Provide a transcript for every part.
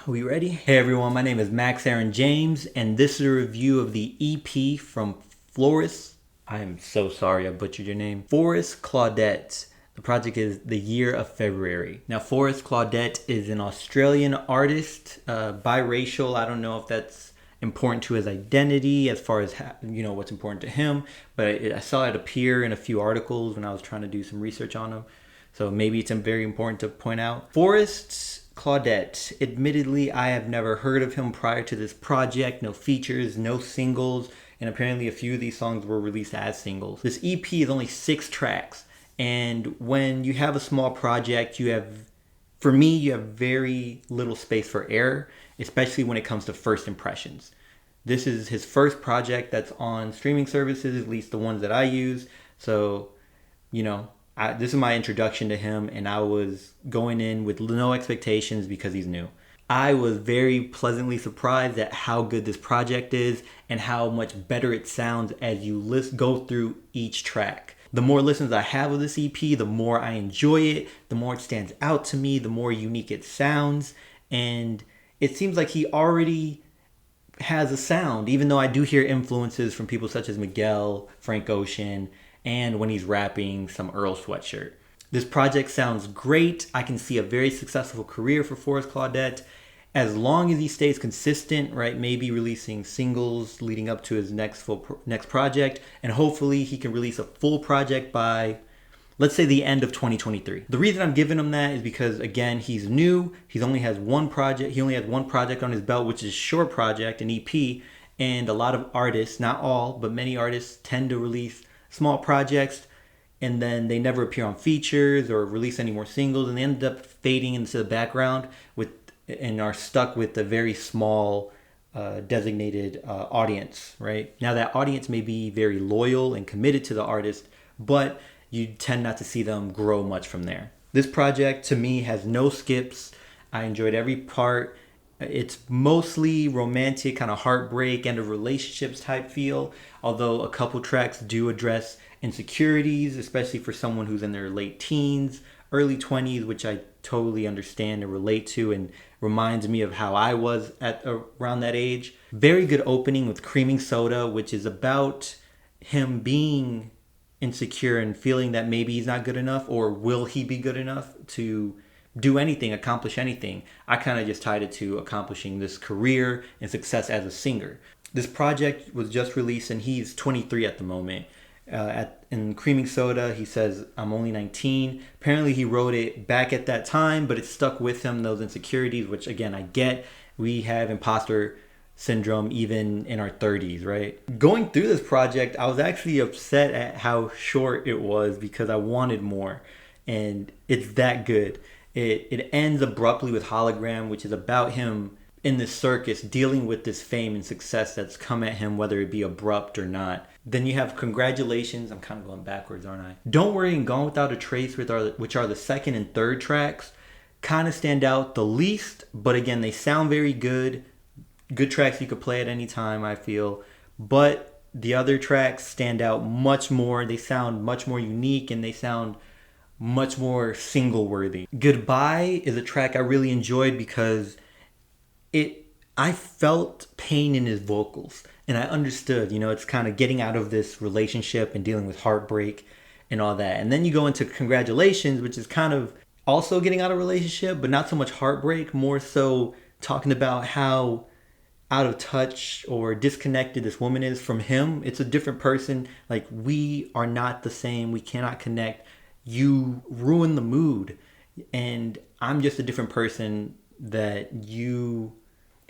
We ready? Hey everyone, my name is Max Aaron James, and this is a review of the EP from Florist. I am so sorry I butchered your name. Forest Claudette. The project is The Year of February. Now, Forest Claudette is an Australian artist, biracial. I don't know if that's important to his identity as far as what's important to him, but I saw it appear in a few articles when I was trying to do some research on him. So maybe it's very important to point out. Forest Claudette. Admittedly, I have never heard of him prior to this project. No features, no singles, and apparently a few of these songs were released as singles. This EP is only 6 tracks, and when you have a small project, you have very little space for error, especially when it comes to first impressions. This is his first project that's on streaming services, at least the ones that I use. So, this is my introduction to him, and I was going in with no expectations because he's new. I was very pleasantly surprised at how good this project is and how much better it sounds as you go through each track. The more listens I have of this EP, the more I enjoy it, the more it stands out to me, the more unique it sounds, and it seems like he already has a sound, even though I do hear influences from people such as Miguel, Frank Ocean, and when he's rapping, some Earl Sweatshirt. This project sounds great. I can see a very successful career for Forest Claudette as long as he stays consistent, right? Maybe releasing singles leading up to his next project, and hopefully he can release a full project by, let's say, the end of 2023. The reason I'm giving him that is because, again, he's new. He only has one project on his belt, which is a short project, an EP, and a lot of artists, not all, but many artists tend to release small projects and then they never appear on features or release any more singles, and they end up fading into the background and are stuck with a very small designated audience, right? Now that audience may be very loyal and committed to the artist, but you tend not to see them grow much from there. This project to me has no skips. I enjoyed every part. It's mostly romantic, kind of heartbreak, end of relationships type feel, although a couple tracks do address insecurities, especially for someone who's in their late teens, early 20s, which I totally understand and relate to, and reminds me of how I was at around that age. Very good opening with Creaming Soda, which is about him being insecure and feeling that maybe he's not good enough, or will he be good enough to do anything, accomplish anything. I kind of just tied it to accomplishing this career and success as a singer. This project was just released and he's 23 at the moment. In Creaming Soda, he says, I'm only 19. Apparently he wrote it back at that time, but it stuck with him, those insecurities, which again, I get. We have imposter syndrome even in our 30s, right? Going through this project, I was actually upset at how short it was because I wanted more, and it's that good. It ends abruptly with Hologram, which is about him in this circus dealing with this fame and success that's come at him, whether it be abrupt or not. Then you have Congratulations. I'm kind of going backwards, aren't I? Don't Worry and Gone Without a Trace, which are the second and third tracks, kind of stand out the least, but again, they sound very good. Good tracks you could play at any time, I feel. But the other tracks stand out much more. They sound much more unique, and they sound much more single worthy. Goodbye is a track I really enjoyed because I felt pain in his vocals, and I understood, it's kind of getting out of this relationship and dealing with heartbreak and all that. And then you go into Congratulations, which is kind of also getting out of a relationship, but not so much heartbreak, more so talking about how out of touch or disconnected this woman is from him. It's a different person. Like, we are not the same. We cannot connect. You ruin the mood, and I'm just a different person that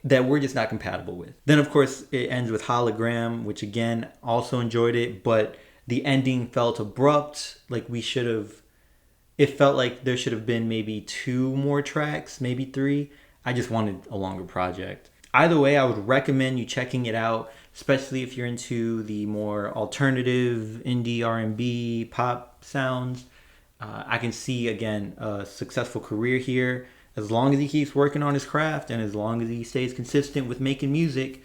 we're just not compatible with. Then of course it ends with Hologram, which again, also enjoyed it, but the ending felt abrupt. It felt like there should have been maybe 2 more tracks, maybe 3. I just wanted a longer project. Either way, I would recommend you checking it out, especially if you're into the more alternative indie R&B pop sounds. I can see, again, a successful career here as long as he keeps working on his craft and as long as he stays consistent with making music.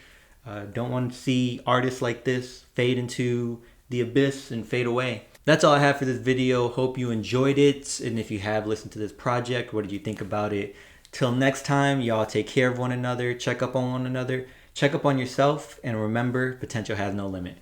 Don't want to see artists like this fade into the abyss and fade away. That's all I have for this video. Hope you enjoyed it. And if you have listened to this project, what did you think about it? Till next time, y'all take care of one another, check up on one another, check up on yourself, and remember, potential has no limit.